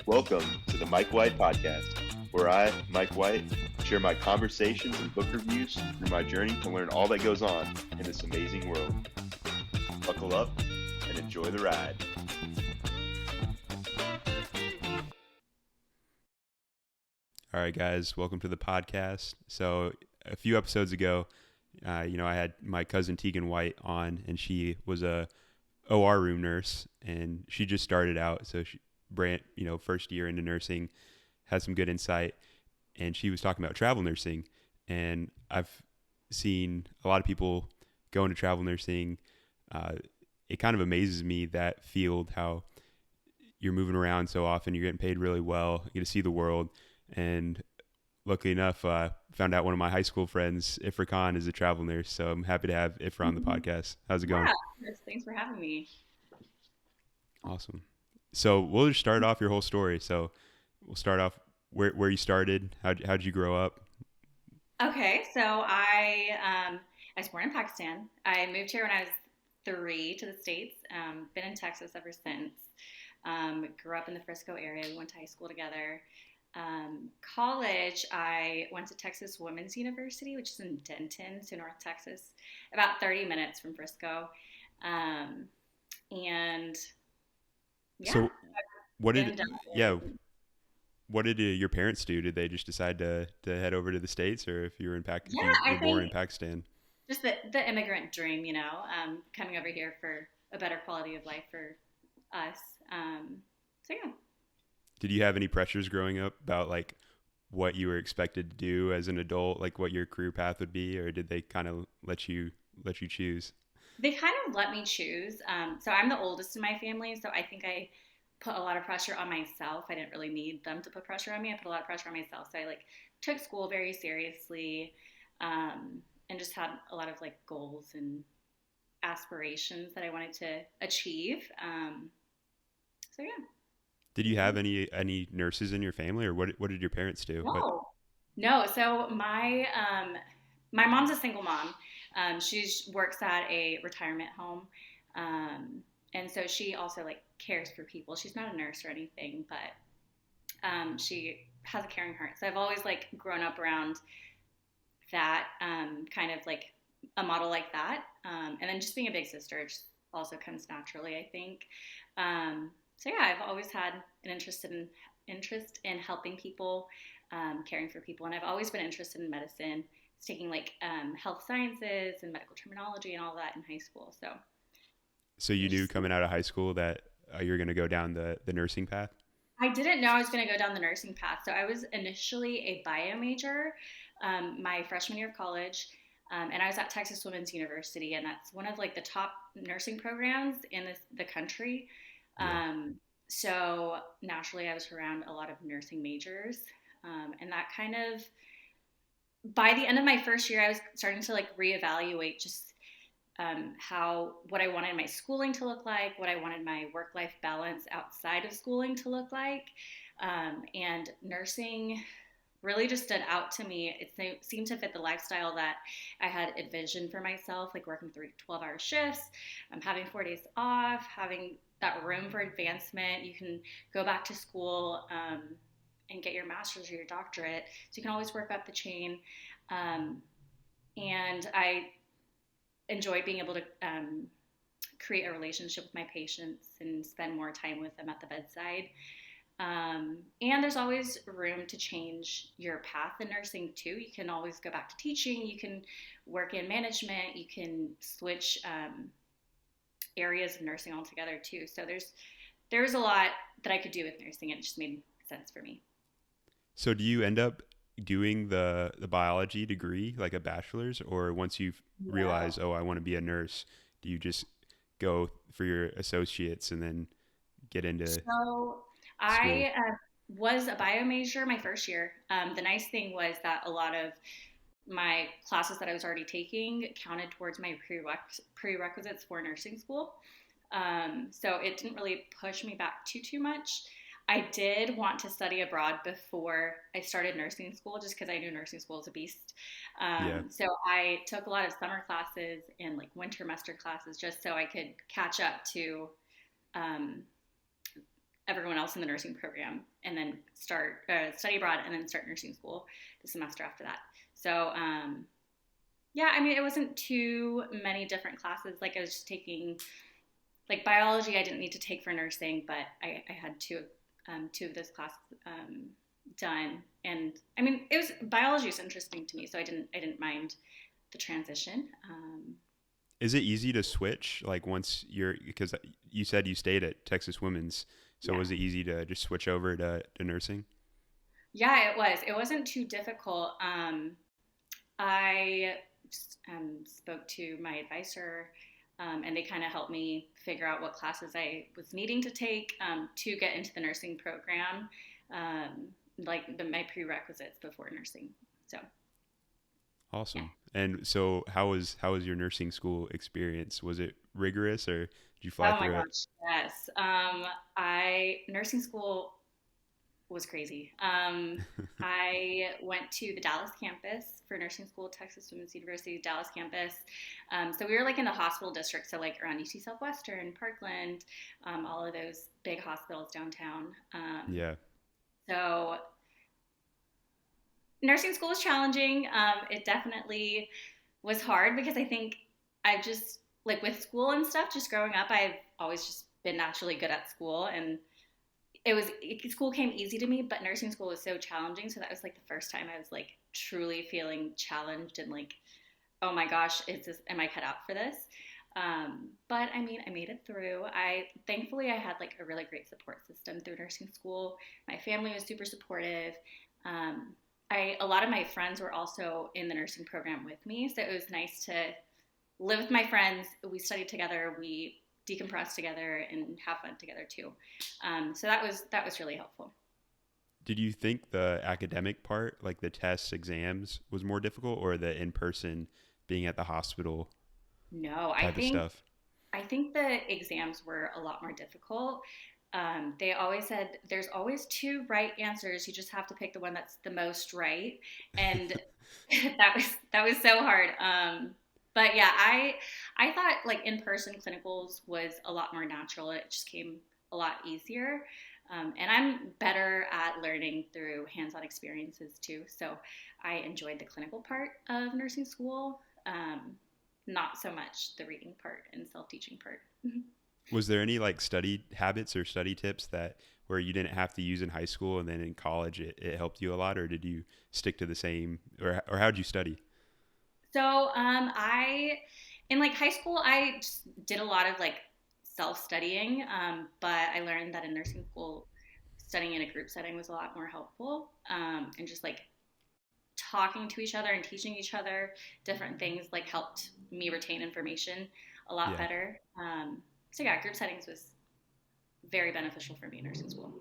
Welcome to the Mike White Podcast, where I, Mike White, share my conversations and book reviews through my journey to learn all that goes on in this amazing world. Buckle up and enjoy the ride. All right, guys, welcome to the podcast. So, a few episodes ago, I had my cousin Tegan White on, and she was a OR room nurse, and she just started out. So, first year into nursing, had some good insight, and she was talking about travel nursing. And I've seen a lot of people go into travel nursing. It kind of amazes me, that field, how you're moving around so often, you're getting paid really well, you get to see the world. And luckily enough, found out one of my high school friends, Ifra Khan, is a travel nurse. So I'm happy to have Ifra on the podcast. How's it going? Yeah, yes, thanks for having me. Awesome. So we'll just start off your whole story. So we'll start off where you started. How did you grow up? Okay, so I was born in Pakistan. I moved here when I was 3 to the States. Been in Texas ever since. Grew up in the Frisco area. We went to high school together. College, I went to Texas Women's University, which is in Denton, so North Texas, about 30 minutes from Frisco. Um, and yeah, So what did in Denton. yeah what did your parents do? Did they just decide to head over to the States, or if Yeah, you I were born think in Pakistan? just the immigrant dream, coming over here for a better quality of life for us. So yeah. Did you have any pressures growing up about like what you were expected to do as an adult, like what your career path would be, or did they kind of let you choose? They kind of let me choose. So I'm the oldest in my family, so I think I put a lot of pressure on myself. I didn't really need them to put pressure on me. I put a lot of pressure on myself. So I like took school very seriously, and just had a lot of like goals and aspirations that I wanted to achieve. So yeah. Did you have any nurses in your family, or what did your parents do? What? No, no. So my mom's a single mom. She works at a retirement home, and so she also like cares for people. She's not a nurse or anything, but she has a caring heart. So I've always like grown up around that kind of like a model like that, and then just being a big sister just also comes naturally, I think. So yeah, I've always had an interest in helping people, caring for people, and I've always been interested in medicine, taking like health sciences and medical terminology and all that in high school. So So you it knew just coming out of high school that you were going to go down the nursing path? I didn't know I was going to go down the nursing path. So I was initially a bio major my freshman year of college. And I was at Texas Women's University, and that's one of like the top nursing programs in the country. Yeah. So naturally, I was around a lot of nursing majors, and that kind of by the end of my first year, I was starting to like reevaluate just how what I wanted my schooling to look like, what I wanted my work life balance outside of schooling to look like, and nursing really just stood out to me. It seemed to fit the lifestyle that I had envisioned for myself, like working 12-hour shifts, having 4 days off, having that room for advancement. You can go back to school and get your master's or your doctorate, so you can always work up the chain. Um, and I enjoyed being able to create a relationship with my patients and spend more time with them at the bedside. And there's always room to change your path in nursing too. You can always go back to teaching. You can work in management. You can switch areas of nursing altogether too. So there's a lot that I could do with nursing. It just made sense for me. So do you end up doing the biology degree, like a bachelor's, or once you've No. realized, oh, I want to be a nurse, do you just go for your associates and then get into So school? I was a bio major my first year. The nice thing was that a lot of my classes that I was already taking counted towards my prerequisites for nursing school. So it didn't really push me back too much. I did want to study abroad before I started nursing school, just because I knew nursing school is a beast. Yeah. So I took a lot of summer classes and like winter semester classes just so I could catch up to um, everyone else in the nursing program, and then start study abroad, and then start nursing school the semester after that. So yeah, I mean, it wasn't too many different classes. Like I was just taking like biology. I didn't need to take for nursing, but I had two of those classes done. And I mean, it was biology is interesting to me, so I didn't mind the transition. Is it easy to switch like once you're because you said you stayed at Texas Women's, so Yeah, was it easy to just switch over to nursing? yeah, it was. It wasn't too difficult. I spoke to my advisor, and they kind of helped me figure out what classes I was needing to take to get into the nursing program, um, like my prerequisites before nursing. So yeah. Awesome. And so how was your nursing school experience? Was it rigorous or did you fly Oh my through it? gosh, yes. I nursing school was crazy. I went to the Dallas campus for nursing school, Texas Women's University Dallas campus. So we were like in the hospital district, so like around UT Southwestern, Parkland, all of those big hospitals downtown. Yeah. So nursing school was challenging. It definitely was hard because I think I've just like with school and stuff. Just growing up, I've always just been naturally good at school, and school came easy to me, but nursing school was so challenging. So that was like the first time I was like truly feeling challenged and like, oh my gosh, am I cut out for this? But I mean, I made it through. I thankfully I had like a really great support system through nursing school. My family was super supportive. Um, a lot of my friends were also in the nursing program with me, so it was nice to live with my friends. We studied together. We decompress together and have fun together too. So that was really helpful. Did you think the academic part, like the tests, exams, was more difficult or the in-person being at the hospital No, I type of think stuff? I think the exams were a lot more difficult. They always said there's always two right answers. You just have to pick the one that's the most right, and that was so hard. But yeah, I thought like in person clinicals was a lot more natural. It just came a lot easier. And I'm better at learning through hands-on experiences too. So I enjoyed the clinical part of nursing school, not so much the reading part and self-teaching part. Was there any like study habits or study tips that where you didn't have to use in high school and then in college it helped you a lot, or did you stick to the same, or how'd you study? So I in like high school I just did a lot of like self-studying, but I learned that in nursing school studying in a group setting was a lot more helpful, and just like talking to each other and teaching each other different things like helped me retain information a lot Yeah. better. So yeah, group settings was very beneficial for me in nursing school.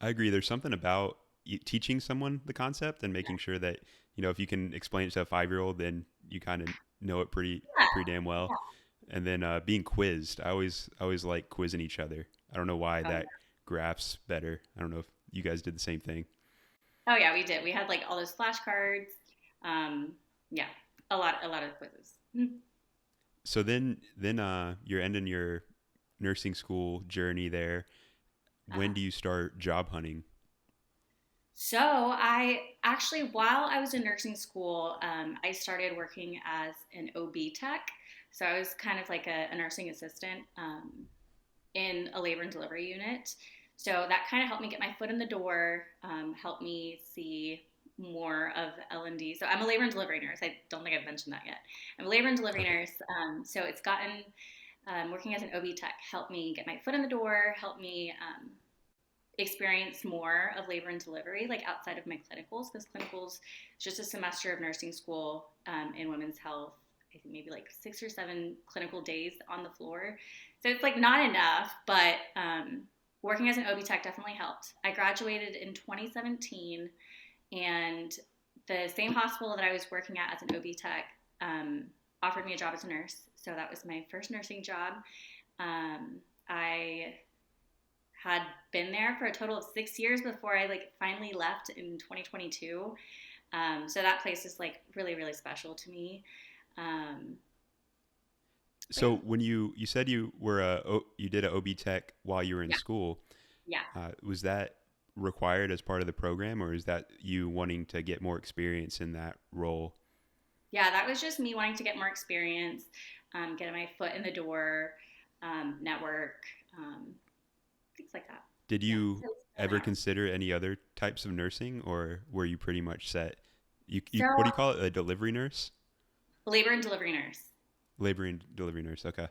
I agree. There's something about teaching someone the concept and making sure that if you can explain it to a 5-year-old, then you kind of know it Yeah, pretty damn well. yeah. And then being quizzed, I always like quizzing each other. I don't know why Oh that yeah. graphs better. I don't know if you guys did the same thing. Oh yeah, we did. We had like all those flashcards. Um, yeah, a lot of quizzes. So then you're ending your nursing school journey there. When Uh-huh. do you start job hunting? So I actually, while I was in nursing school, I started working as an OB tech. So I was kind of like a nursing assistant in a labor and delivery unit. So that kind of helped me get my foot in the door, helped me see more of L&D. So I'm a labor and delivery nurse. I don't think I've mentioned that yet. I'm a labor and delivery Okay. nurse. So it's gotten working as an OB tech helped me get my foot in the door, helped me experience more of labor and delivery, like outside of my clinicals, because clinicals is just a semester of nursing school in women's health. I think maybe like 6 or 7 clinical days on the floor. So it's like not enough, but working as an OB tech definitely helped. I graduated in 2017, and the same hospital that I was working at as an OB tech offered me a job as a nurse. So that was my first nursing job. I had been there for a total of 6 years before I like finally left in 2022. So that place is like really, really special to me. Um, but So when you said you did a OB tech while you were in yeah, school, Yeah. Was that required as part of the program, or is that you wanting to get more experience in that role? Yeah, that was just me wanting to get more experience, getting my foot in the door, network, um, things like that. Did Yeah. you So ever 7 hours. consider any other types of nursing, or were you pretty much set? You So what do you call it? A delivery nurse? labor and delivery nurse. Labor and delivery nurse. Okay.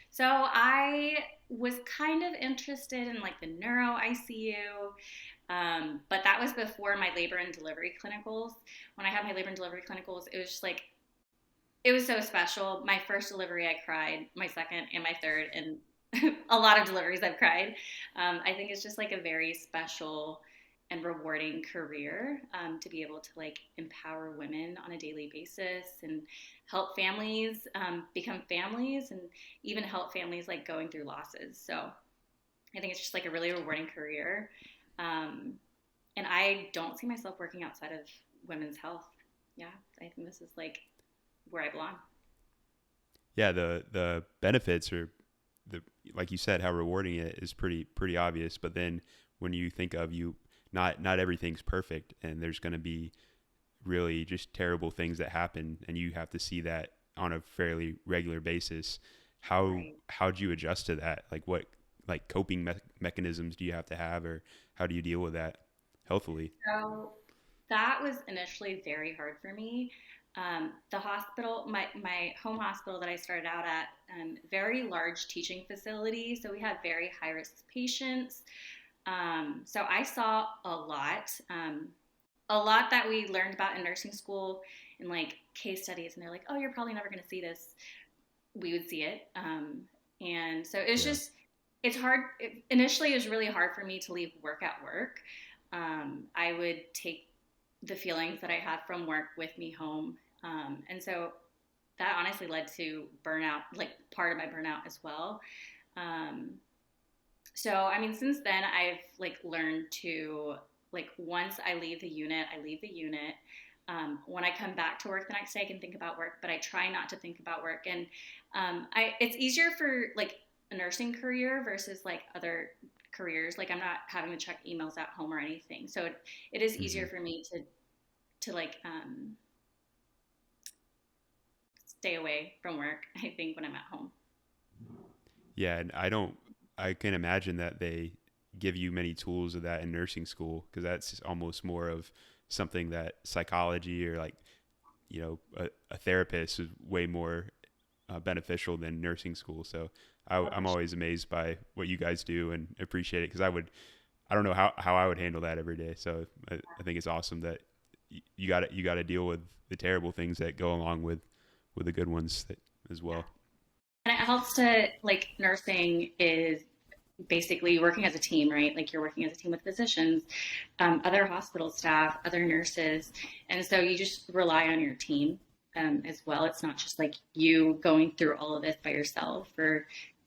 So I was kind of interested in like the neuro ICU, but that was before my labor and delivery clinicals. When I had my labor and delivery clinicals, it was just like it was so special. My first delivery, I cried. My second and my third, and a lot of deliveries I've cried. I think it's just like a very special and rewarding career to be able to like empower women on a daily basis and help families become families and even help families like going through losses. So I think it's just like a really rewarding career. Um, and I don't see myself working outside of women's health. Yeah, I think this is like where I belong. Yeah, the benefits are the like you said, how rewarding it is pretty obvious. But then when you think of you, not everything's perfect, and there's going to be really just terrible things that happen, and you have to see that on a fairly regular basis. Right. How'd you adjust to that? Like what like coping mechanisms do you have to have, or how do you deal with that healthily? So that was initially very hard for me. The hospital, my home hospital that I started out at, very large teaching facility. So we had very high risk patients. So I saw a lot that we learned about in nursing school and like case studies. And they're like, oh, you're probably never going to see this. We would see it. And so it's Yeah. just, it's hard. Initially, it was really hard for me to leave work at work. I would take the feelings that I had from work with me home. And so that honestly led to burnout, like part of my burnout as well. Um, so, I mean, since then, I've like learned to, like, once I leave the unit, I leave the unit. When I come back to work the next day, I can think about work, but I try not to think about work. And it's easier for like a nursing career versus like other careers. Like I'm not having to check emails at home or anything. So it is Hmm. easier for me to like stay away from work, I think, when I'm at home. Yeah, and I can imagine that they give you many tools of that in nursing school, because that's almost more of something that psychology or like a therapist is way more beneficial than nursing school. So Oh, for I'm sure. always amazed by what you guys do and appreciate it, because I don't know how I would handle that every day. So I think it's awesome that you got to deal with the terrible things that go along with the good ones as Yeah. well. And it helps to like nursing is basically working as a team, right? Like you're working as a team with physicians, other hospital staff, other nurses. And so you just rely on your team as well. It's not just like you going through all of this by yourself or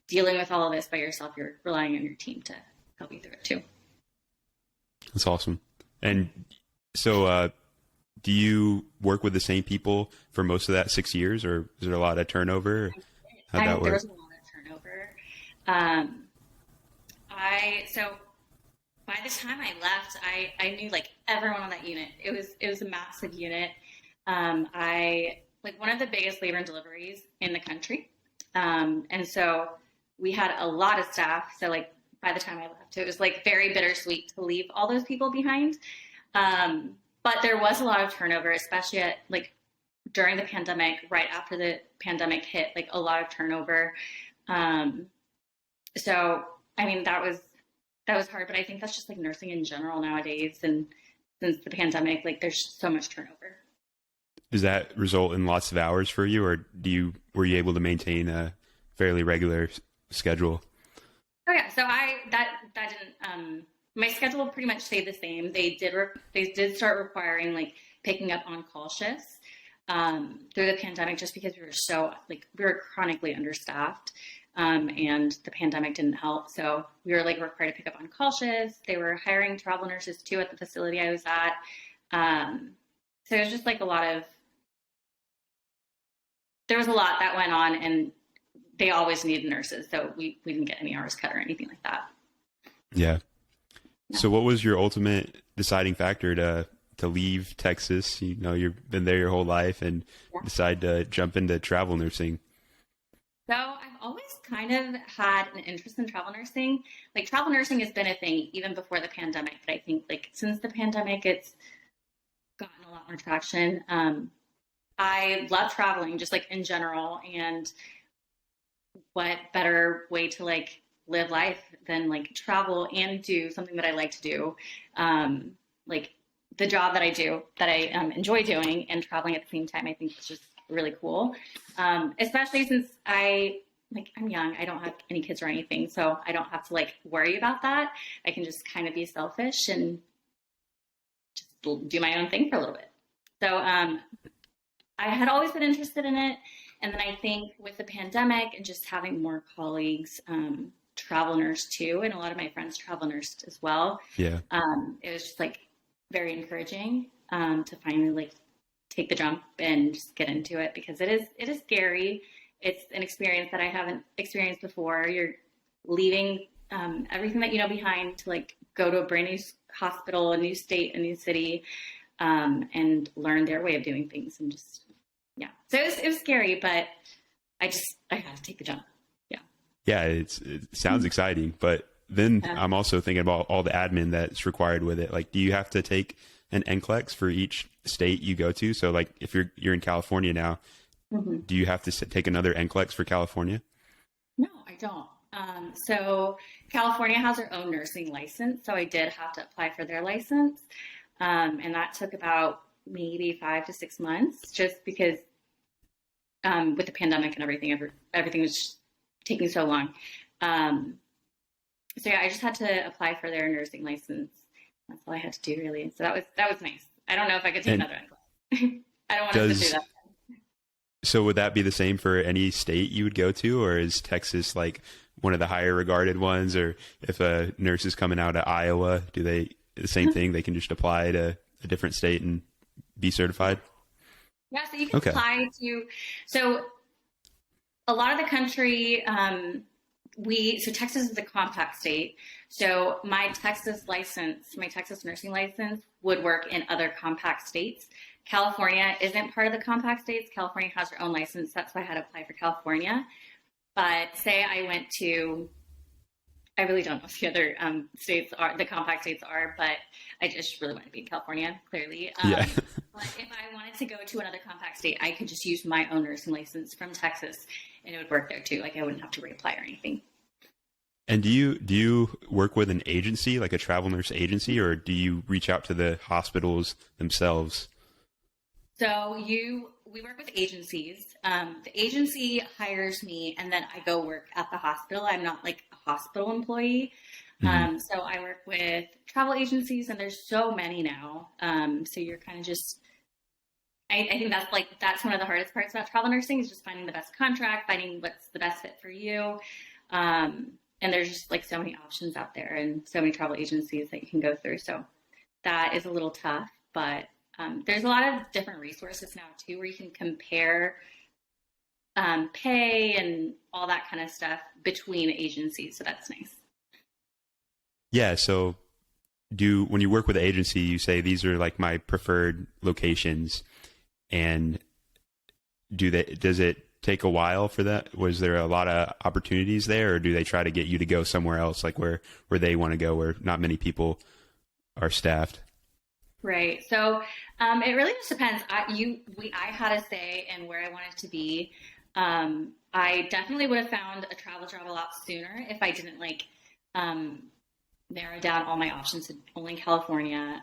dealing with all of this by yourself. You're relying on your team to help you through it too. That's awesome. And so, do you work with the same people for most of that 6 years, or is there a lot of turnover? How'd that There work? was a lot of turnover. Um, so by the time I left, I knew like everyone on that unit. It was a massive unit. I like one of the biggest labor and deliveries in the country, and so we had a lot of staff. So like by the time I left, it was like very bittersweet to leave all those people behind. But there was a lot of turnover, especially at like during the pandemic, right after the pandemic hit, like a lot of turnover. Um, so I mean that was hard, but I think that's just like nursing in general nowadays. And since the pandemic, like there's so much turnover. Does that result in lots of hours for you, or were you able to maintain a fairly regular schedule? Oh yeah, so that didn't my schedule pretty much stayed the same. They did start requiring like picking up on call shifts through the pandemic just because we were chronically understaffed. And the pandemic didn't help. So we were like required to pick up on call shifts. They were hiring travel nurses too at the facility I was at. Um, so it was just like there was a lot that went on and they always needed nurses. So we didn't get any hours cut or anything like that. Yeah. Yeah. So what was your ultimate deciding factor to leave Texas? You know, you've been there your whole life and Yeah. decide to jump into travel nursing. So I've always kind of had an interest in travel nursing. Like travel nursing has been a thing even before the pandemic, but I think like since the pandemic, it's gotten a lot more traction. I love traveling just like in general, and what better way to like live life than like travel and do something that I like to do. Like the job that I do that I enjoy doing and traveling at the same time, I think is just really cool. Especially since I'm young, I don't have any kids or anything, so I don't have to like worry about that. I can just kind of be selfish and just do my own thing for a little bit. So I had always been interested in it. And then I think with the pandemic and just having more colleagues travel nurse too, and a lot of my friends travel nursed as well, Yeah. it was just like very encouraging to finally like take the jump and just get into it because it is scary. It's an experience that I haven't experienced before. You're leaving everything that you know behind to like go to a brand new hospital, a new state, a new city, and learn their way of doing things and just yeah. So it was scary, but I had to take the jump. Yeah. Yeah, it sounds exciting, but then Yeah. I'm also thinking about all the admin that's required with it. Like, do you have to take an NCLEX for each state you go to? So, like, if you're in California now, Mhm. do you have to take another NCLEX for California? No, I don't. So California has their own nursing license, so I did have to apply for their license, and that took about maybe 5 to 6 months, just because with the pandemic and everything, everything was just taking so long. Um, so yeah, I just had to apply for their nursing license. That's all I had to do, really. So that was nice. I don't know if I could take And another NCLEX. I don't want to sit through does that. so would that be the same for any state you would go to, or is Texas like one of the higher regarded ones? Or if a nurse is coming out of Iowa, do they the same thing? They can just apply to a different state and be certified? Yeah, so you can Okay. apply to, so a lot of the country, so Texas is a compact state. So my Texas license, my Texas nursing license would work in other compact states. California isn't part of the compact states. California has their own license. That's why I had to apply for California. But say I went to, I really don't know what the other states are, the compact states are, but I just really want to be in California, clearly. Yeah. But if I wanted to go to another compact state, I could just use my own nursing license from Texas and it would work there too. Like I wouldn't have to reapply or anything. And do you work with an agency, like a travel nurse agency, or do you reach out to the hospitals themselves? So we work with agencies. The agency hires me, and then I go work at the hospital. I'm not like a hospital employee. Hmm. So I work with travel agencies, and there's so many now. So you're kind of just. I think that's one of the hardest parts about travel nursing is just finding the best contract, finding what's the best fit for you. And there's just like so many options out there, and so many travel agencies that you can go through. So that is a little tough, but there's a lot of different resources now too, where you can compare pay and all that kind of stuff between agencies. So that's nice. Yeah. So when you work with an agency, you say these are like my preferred locations, and does it take a while for that? Was there a lot of opportunities there, or do they try to get you to go somewhere else, like where they want to go, where not many people are staffed? Right. So it really just depends. I had a say in where I wanted to be. I definitely would have found a travel job a lot sooner if I didn't like um, narrow down all my options to only California,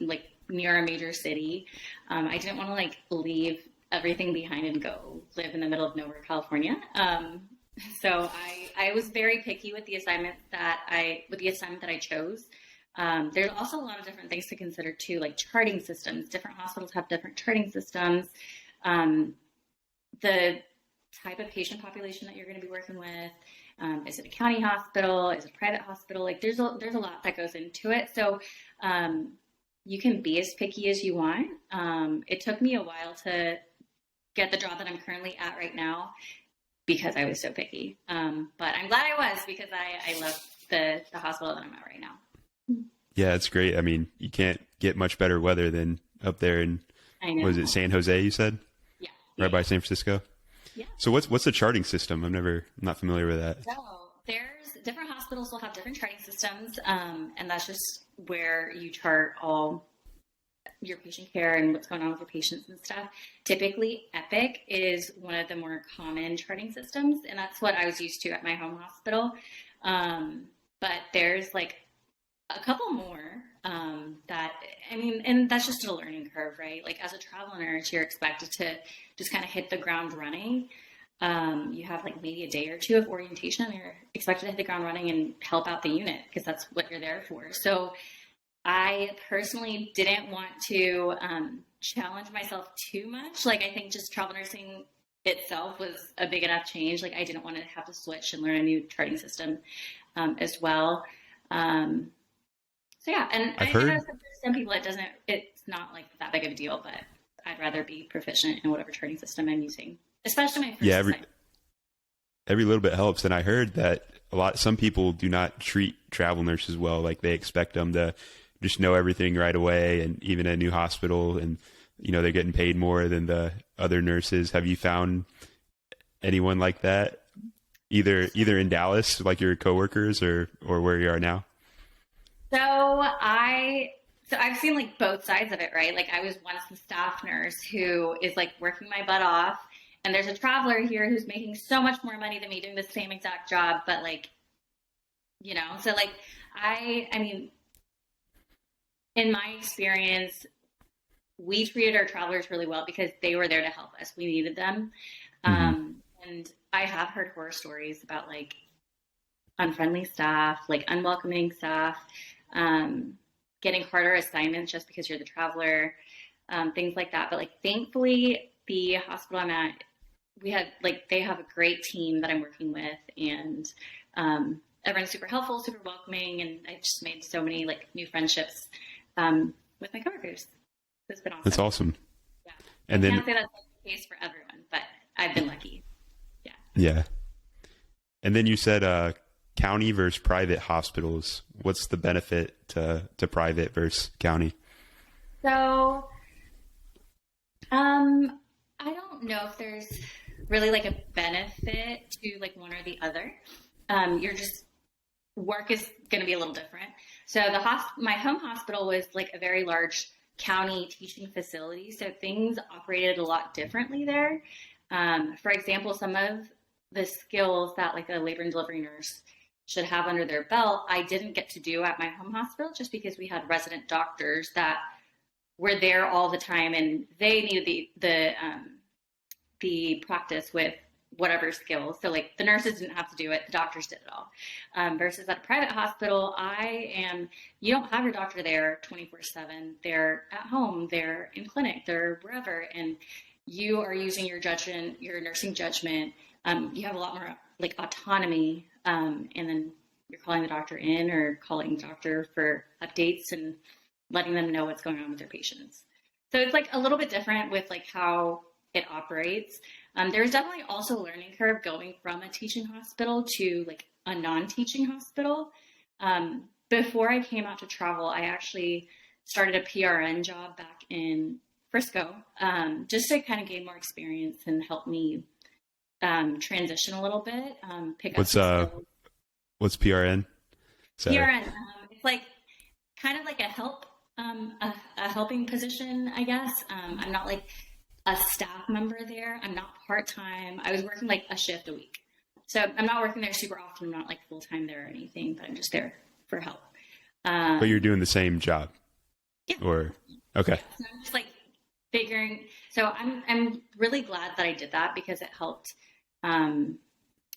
like near a major city. I didn't want to like leave everything behind and go live in the middle of nowhere, California. So I was very picky with the assignment that I chose. There's also a lot of different things to consider too, like charting systems. Different hospitals have different charting systems. The type of patient population that you're going to be working with. Is it a county hospital? Is it a private hospital? Like there's a lot that goes into it. So you can be as picky as you want. It took me a while to get the job that I'm currently at right now because I was so picky. But I'm glad I was because I love the hospital that I'm at right now. Yeah, it's great. I mean, you can't get much better weather than up there in, I was it know. San Jose, you said? Yeah. Yeah. Right by San Francisco? Yeah. So what's the charting system? I'm not familiar with that. So there's different hospitals will have different charting systems, and that's just where you chart all your patient care and what's going on with your patients and stuff. Typically, Epic is one of the more common charting systems, and that's what I was used to at my home hospital. But there's like a couple more that, I mean, and that's just a learning curve, right? Like as a travel nurse, you're expected to just kind of hit the ground running. You have like maybe a day or two of orientation, and you're expected to hit the ground running and help out the unit because that's what you're there for. So I personally didn't want to challenge myself too much. Like I think just travel nursing itself was a big enough change. Like I didn't want to have to switch and learn a new charting system as well. Um, so yeah, and I've I know heard, some people it's not like that big of a deal, but I'd rather be proficient in whatever charting system I'm using, especially my yeah, first assignment. every little bit helps. And I heard that some people do not treat travel nurses well. Like they expect them to just know everything right away. And even at a new hospital, and, they're getting paid more than the other nurses. Have you found anyone like that? Either in Dallas, like your coworkers, or where you are now? So I've seen like both sides of it, right? Like I was once the staff nurse who is like working my butt off, and there's a traveler here who's making so much more money than me doing the same exact job, but like, so like I mean, in my experience, we treated our travelers really well because they were there to help us. We needed them. Hmm. And I have heard horror stories about like unfriendly staff, like unwelcoming staff, um, getting harder assignments just because you're the traveler, things like that. But like, thankfully, the hospital I'm at, they have a great team that I'm working with, and everyone's super helpful, super welcoming, and I just made so many like new friendships with my coworkers. It's been That's awesome. awesome. Yeah, I And then, can't say that's the case for everyone, but I've been lucky. Yeah. yeah. And then you said, county versus private hospitals. What's the benefit to private versus county? So, I don't know if there's really like a benefit to like one or the other. You're just work is going to be a little different. So my home hospital was like a very large county teaching facility, so things operated a lot differently there. For example, some of the skills that like a labor and delivery nurse should have under their belt, I didn't get to do at my home hospital just because we had resident doctors that were there all the time, and they needed the practice with whatever skills. So like the nurses didn't have to do it, the doctors did it all. Versus at a private hospital, you don't have your doctor there 24/7. They're at home, they're in clinic, they're wherever, and you are using your judgment, your nursing judgment. You have a lot more like autonomy, and then you're calling the doctor in or calling the doctor for updates and letting them know what's going on with their patients. So it's like a little bit different with like how it operates. There's definitely also a learning curve going from a teaching hospital to like a non-teaching hospital. Before I came out to travel, I actually started a PRN job back in Frisco, just to kind of gain more experience and help me transition a little bit, pick up What's some skills. what's PRN? Sorry. PRN, it's like kind of like a helping position, I guess. I'm not like a staff member there. I'm not part time. I was working like a shift a week, so I'm not working there super often. I'm not like full time there or anything, but I'm just there for help. But you're Um, doing the same job, yeah, or okay. yeah. So I'm just like figuring. So I'm really glad that I did that because it helped. Um,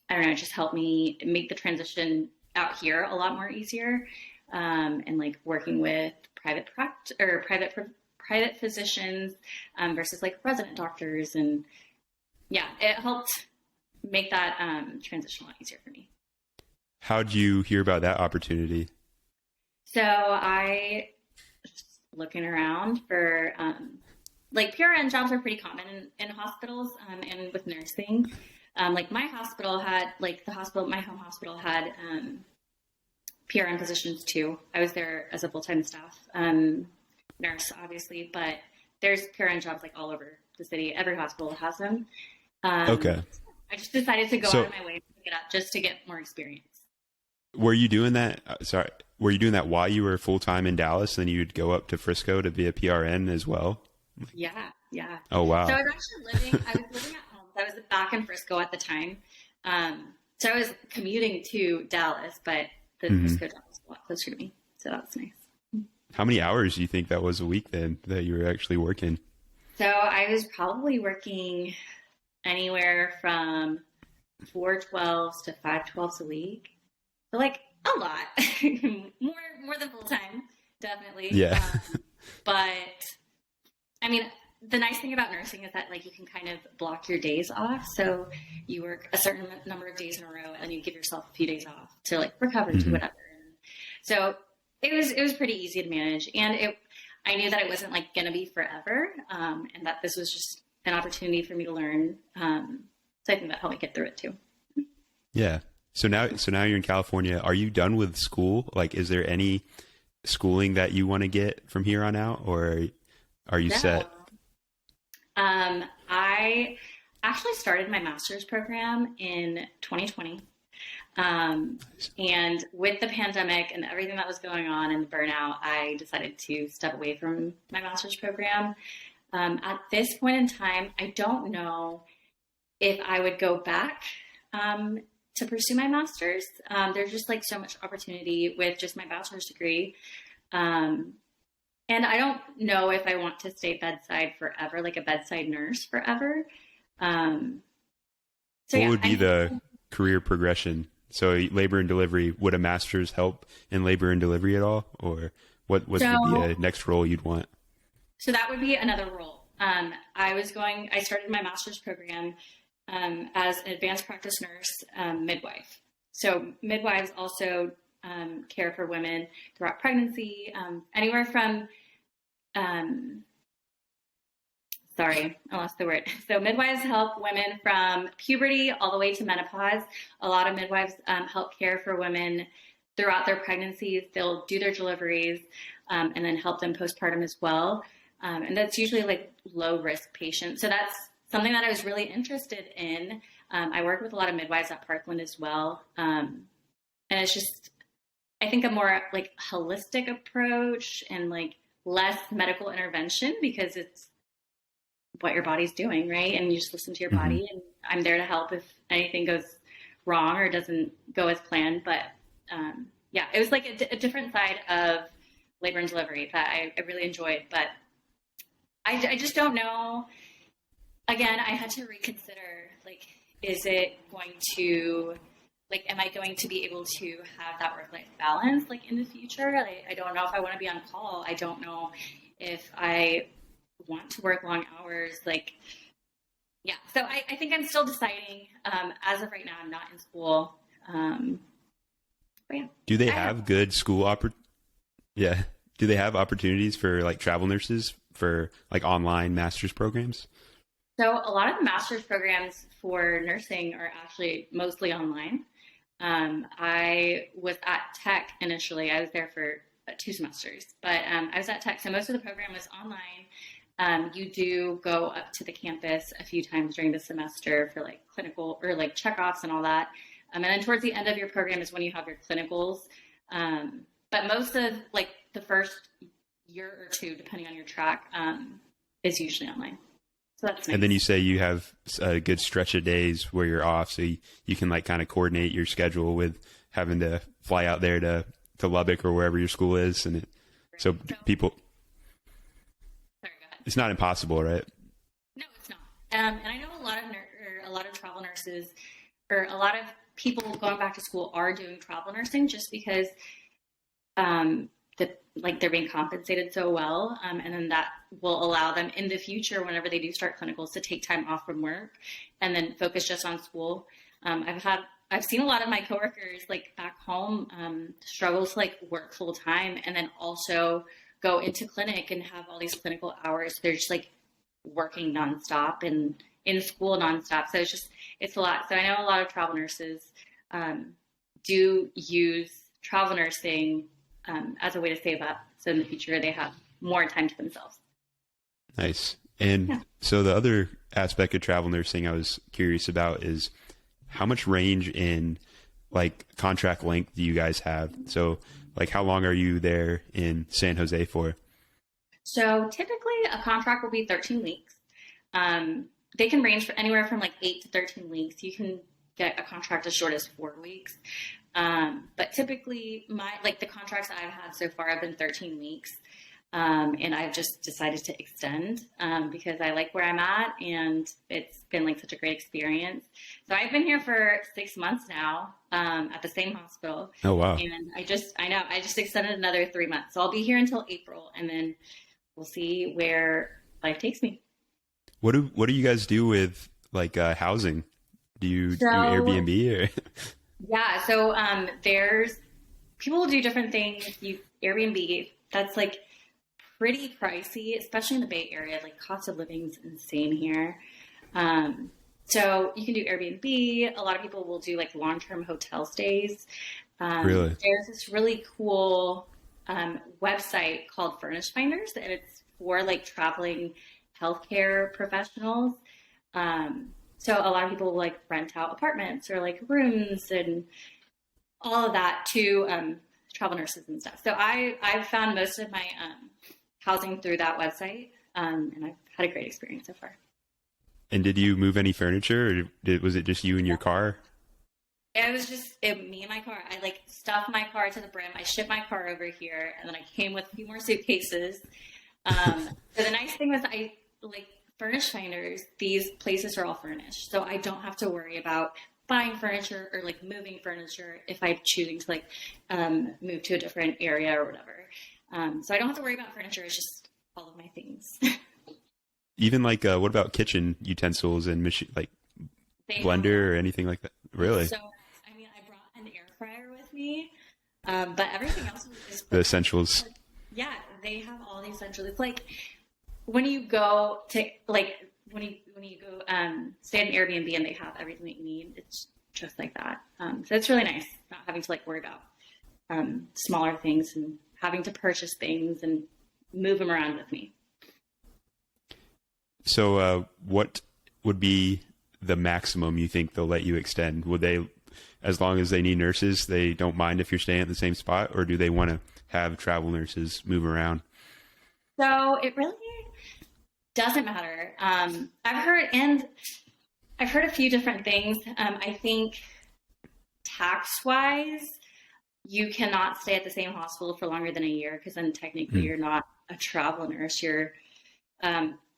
I don't know, it just helped me make the transition out here a lot more easier. And like working with private physicians versus like resident doctors, and yeah, it helped make that transition a lot easier for me. How'd you hear about that opportunity? So I just looking around for like PRN jobs are pretty common in hospitals, and with nursing. Like my hospital had like my home hospital had PRN positions too. I was there as a full-time staff nurse, obviously, but there's PRN jobs like all over the city. Every hospital has them. Um, Okay. I just decided to go out So of my way to pick it up just to get more experience. were you doing that? Sorry, were you doing that while you were full time in Dallas? Then you'd go up to Frisco to be a PRN as well. Yeah, yeah. Oh So wow. I was living at home. I was back in Frisco at the time. So I was commuting to Dallas, but the hmm Frisco job was a lot closer to me. So that's nice. How many hours do you think that was a week then that you were actually working? So I was probably working anywhere from 4 12s to 5 12s a week. So like a lot, more than full time, definitely. Yeah. But I mean, the nice thing about nursing is that like you can kind of block your days off. So you work a certain number of days in a row, and you give yourself a few days off to like recover to hmm whatever. So it was pretty easy to manage, and I knew that it wasn't like gonna be forever, and that this was just an opportunity for me to learn. So I think that helped me get through it too. Yeah. So now you're in California. Are you done with school? Like, is there any schooling that you want to get from here on out, or are you No. set? I actually started my master's program in 2020. Um, and with the pandemic and everything that was going on and the burnout, I decided to step away from my master's program. At this point in time, I don't know if I would go back to pursue my master's. There's just like so much opportunity with just my bachelor's degree. Um, and I don't know if I want to stay bedside forever, like a bedside nurse forever. Um, so What yeah, would be the career progression? So labor and delivery, would a master's help in labor and delivery at all? Or what would be so a next role you'd want? so that would be another role. I started my master's program as an advanced practice nurse midwife. So midwives also care for women throughout pregnancy, anywhere from um, sorry, I lost the word. So midwives help women from puberty all the way to menopause. A lot of midwives help care for women throughout their pregnancies. They'll do their deliveries and then help them postpartum as well. And that's usually like low risk patients. So that's something that I was really interested in. I work with a lot of midwives at Parkland as well. And it's just, I think, a more like holistic approach and like less medical intervention because it's what your body's doing, right? And you just listen to your hmm body, and I'm there to help if anything goes wrong or doesn't go as planned. But yeah, it was like a different side of labor and delivery that I really enjoyed. But I just don't know. Again, I had to reconsider, like, is it going to, like, am I going to be able to have that work-life balance, like, in the future? I don't know if I want to be on call. I don't know if I want to work long hours. Like, yeah. So I think I'm still deciding. As of right now, I'm not in school. But yeah, Do they I don't know. have good Yeah. Do they have opportunities for like travel nurses for like online master's programs? So a lot of the master's programs for nursing are actually mostly online. I was at Tech initially. I was there for 2 semesters, but I was at Tech, so most of the program was online. You do go up to the campus a few times during the semester for like clinical or like checkoffs and all that. And then towards the end of your program is when you have your clinicals. But most of like the first year or two, depending on your track, is usually online. So that's And then you nice. say you have a good stretch of days where you're off, so you can like kind of coordinate your schedule with having to fly out there to Lubbock or wherever your school is, and so So, people, sorry, go ahead. it's not impossible, right? No, it's not. And I know a lot of travel nurses, or a lot of people going back to school are doing travel nursing just because like they're being compensated so well, and then that will allow them in the future, whenever they do start clinicals, to take time off from work and then focus just on school. I've seen a lot of my coworkers like back home struggle to like work full time and then also go into clinic and have all these clinical hours. They're just like working nonstop and in school nonstop. So it's a lot. So I know a lot of travel nurses do use travel nursing as a way to save up. So in the future, they have more time to themselves. Nice. And Yeah. so the other aspect of travel nursing I was curious about is how much range in like contract length do you guys have? So like how long are you there in San Jose for? So typically a contract will be 13 weeks. They can range for anywhere from like 8 to 13 weeks. You can get a contract as short as 4 weeks. But typically the contracts I've had so far have been 13 weeks. And I've just decided to extend because I like where I'm at and it's been like such a great experience. So I've been here for 6 months now at the same hospital. Oh, wow. And I just extended another 3 months. So I'll be here until April and then we'll see where life takes me. What do you guys do with like housing? Do you do So Airbnb or? yeah, so there's people will do different things. You Airbnb, that's like pretty pricey, especially in the Bay Area. Like cost of living is insane here. So you can do Airbnb. A lot of people will do like long-term hotel stays. Really? There's this really cool website called Furnish Finders, and it's for like traveling healthcare professionals. So a lot of people will like rent out apartments or like rooms and all of that to travel nurses and stuff. So I've found most of my housing through that website, and I've had a great experience so far. And did you move any furniture, or was it just you and your car? It was just me and my car. I like stuffed my car to the brim. I shipped my car over here, and then I came with a few more suitcases. So the nice thing was I like Furnish Finders. These places are all furnished, so I don't have to worry about buying furniture or like moving furniture if I'm choosing to like move to a different area or whatever. So I don't have to worry about furniture. It's just all of my things. Even like what about kitchen utensils and machine like They have blender or anything like that? Really? so I mean I brought an air fryer with me, but everything else is The essentials. yeah. They have all the essentials. It's like when you go to like when you go stay at an Airbnb and they have everything that you need. It's just like that. So it's really nice not having to like worry about smaller things and having to purchase things and move them around with me. So what would be the maximum you think they'll let you extend? Would they, as long as they need nurses, they don't mind if you're staying at the same spot, or do they want to have travel nurses move around? So it really doesn't matter. I've heard a few different things. I think tax wise, you cannot stay at the same hospital for longer than a year because then technically you're not a travel nurse.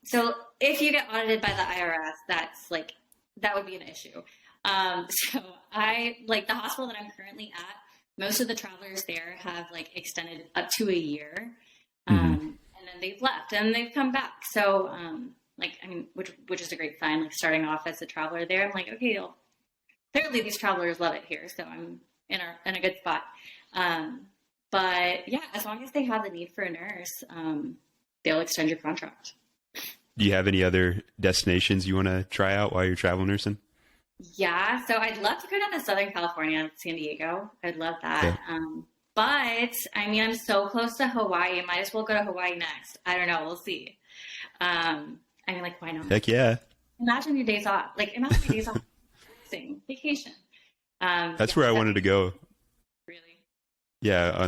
So if you get audited by the IRS, that would be an issue. So I like the hospital that I'm currently at. Most of the travelers there have like extended up to a year, and then they've left and they've come back. So which is a great sign. Like starting off as a traveler there, I'm like, okay, clearly these travelers love it here, so I'm in a good spot. But yeah, as long as they have the need for a nurse, they'll extend your contract. Do you have any other destinations you want to try out while you're travel nursing? Yeah, so I'd love to go down to Southern California, San Diego. I'd love that. Yeah. But I mean, I'm so close to Hawaii. Might as well go to Hawaii next. I don't know. We'll see. I mean, like, why not? Heck yeah. Imagine your days off. Like, imagine your days off. Vacation. That's Yeah, where I wanted to go. really. Yeah,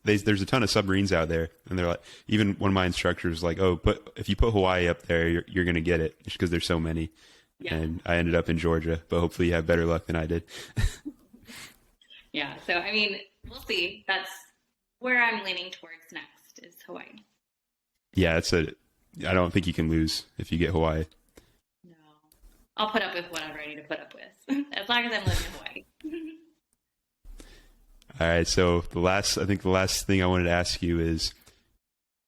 there's a ton of submarines out there, and they're like, even one of my instructors was like, "Oh, if you put Hawaii up there, you're gonna get it," just because there's so many. Yeah. And I ended up in Georgia, but hopefully you have better luck than I did. Yeah. So, I mean, we'll see. That's where I'm leaning towards next is Hawaii. Yeah, I don't think you can lose if you get Hawaii. No. I'll put up with whatever I need to put up with as long as I'm living in Hawaii. All right, so the last thing I wanted to ask you is,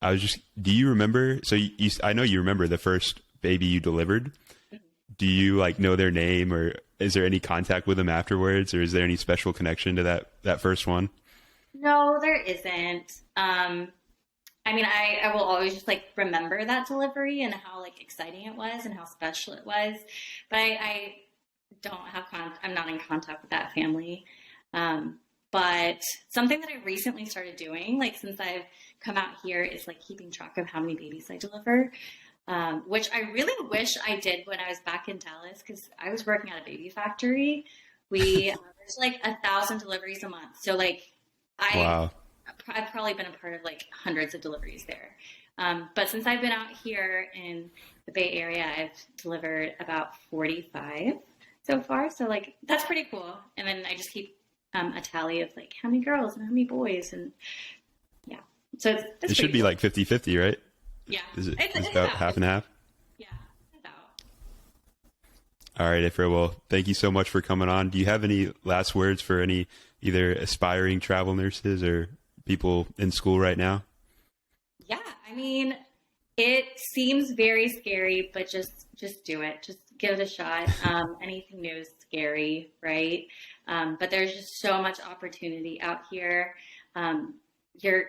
do you remember? So I know you remember the first baby you delivered. Do you like know their name, or is there any contact with them afterwards, or is there any special connection to that first one? No, there isn't. I mean, I will always just like remember that delivery and how like exciting it was and how special it was. But I don't have I'm not in contact with that family. But something that I recently started doing, like since I've come out here, is like keeping track of how many babies I deliver, which I really wish I did when I was back in Dallas because I was working at a baby factory. We there's like 1,000 deliveries a month, so like Wow. I've probably been a part of like hundreds of deliveries there. But since I've been out here in the Bay Area, I've delivered about 45 so far. So like that's pretty cool. And then I just keep a tally of like how many girls and how many boys, and yeah. So that's It should be cool. like 50-50, right? Yeah. Is it? It's It's about half and half. Yeah, about. All right, Ifra. Well, thank you so much for coming on. Do you have any last words for any either aspiring travel nurses or people in school right now? Yeah, I mean, it seems very scary, but just do it. Just give it a shot. Anything new is scary, right? But there's just so much opportunity out here. You're,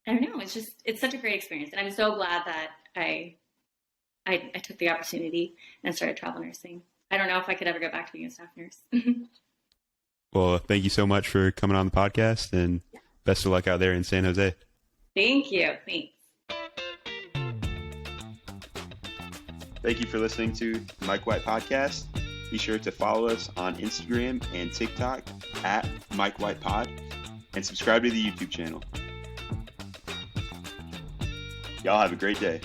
I don't know. It's such a great experience, and I'm so glad that I took the opportunity and started travel nursing. I don't know if I could ever go back to being a staff nurse. Well, thank you so much for coming on the podcast, and best of luck out there in San Jose. Thank you. Thanks. Thank you for listening to the Mike White Podcast. Be sure to follow us on Instagram and TikTok at Mike White Pod, and subscribe to the YouTube channel. Y'all have a great day.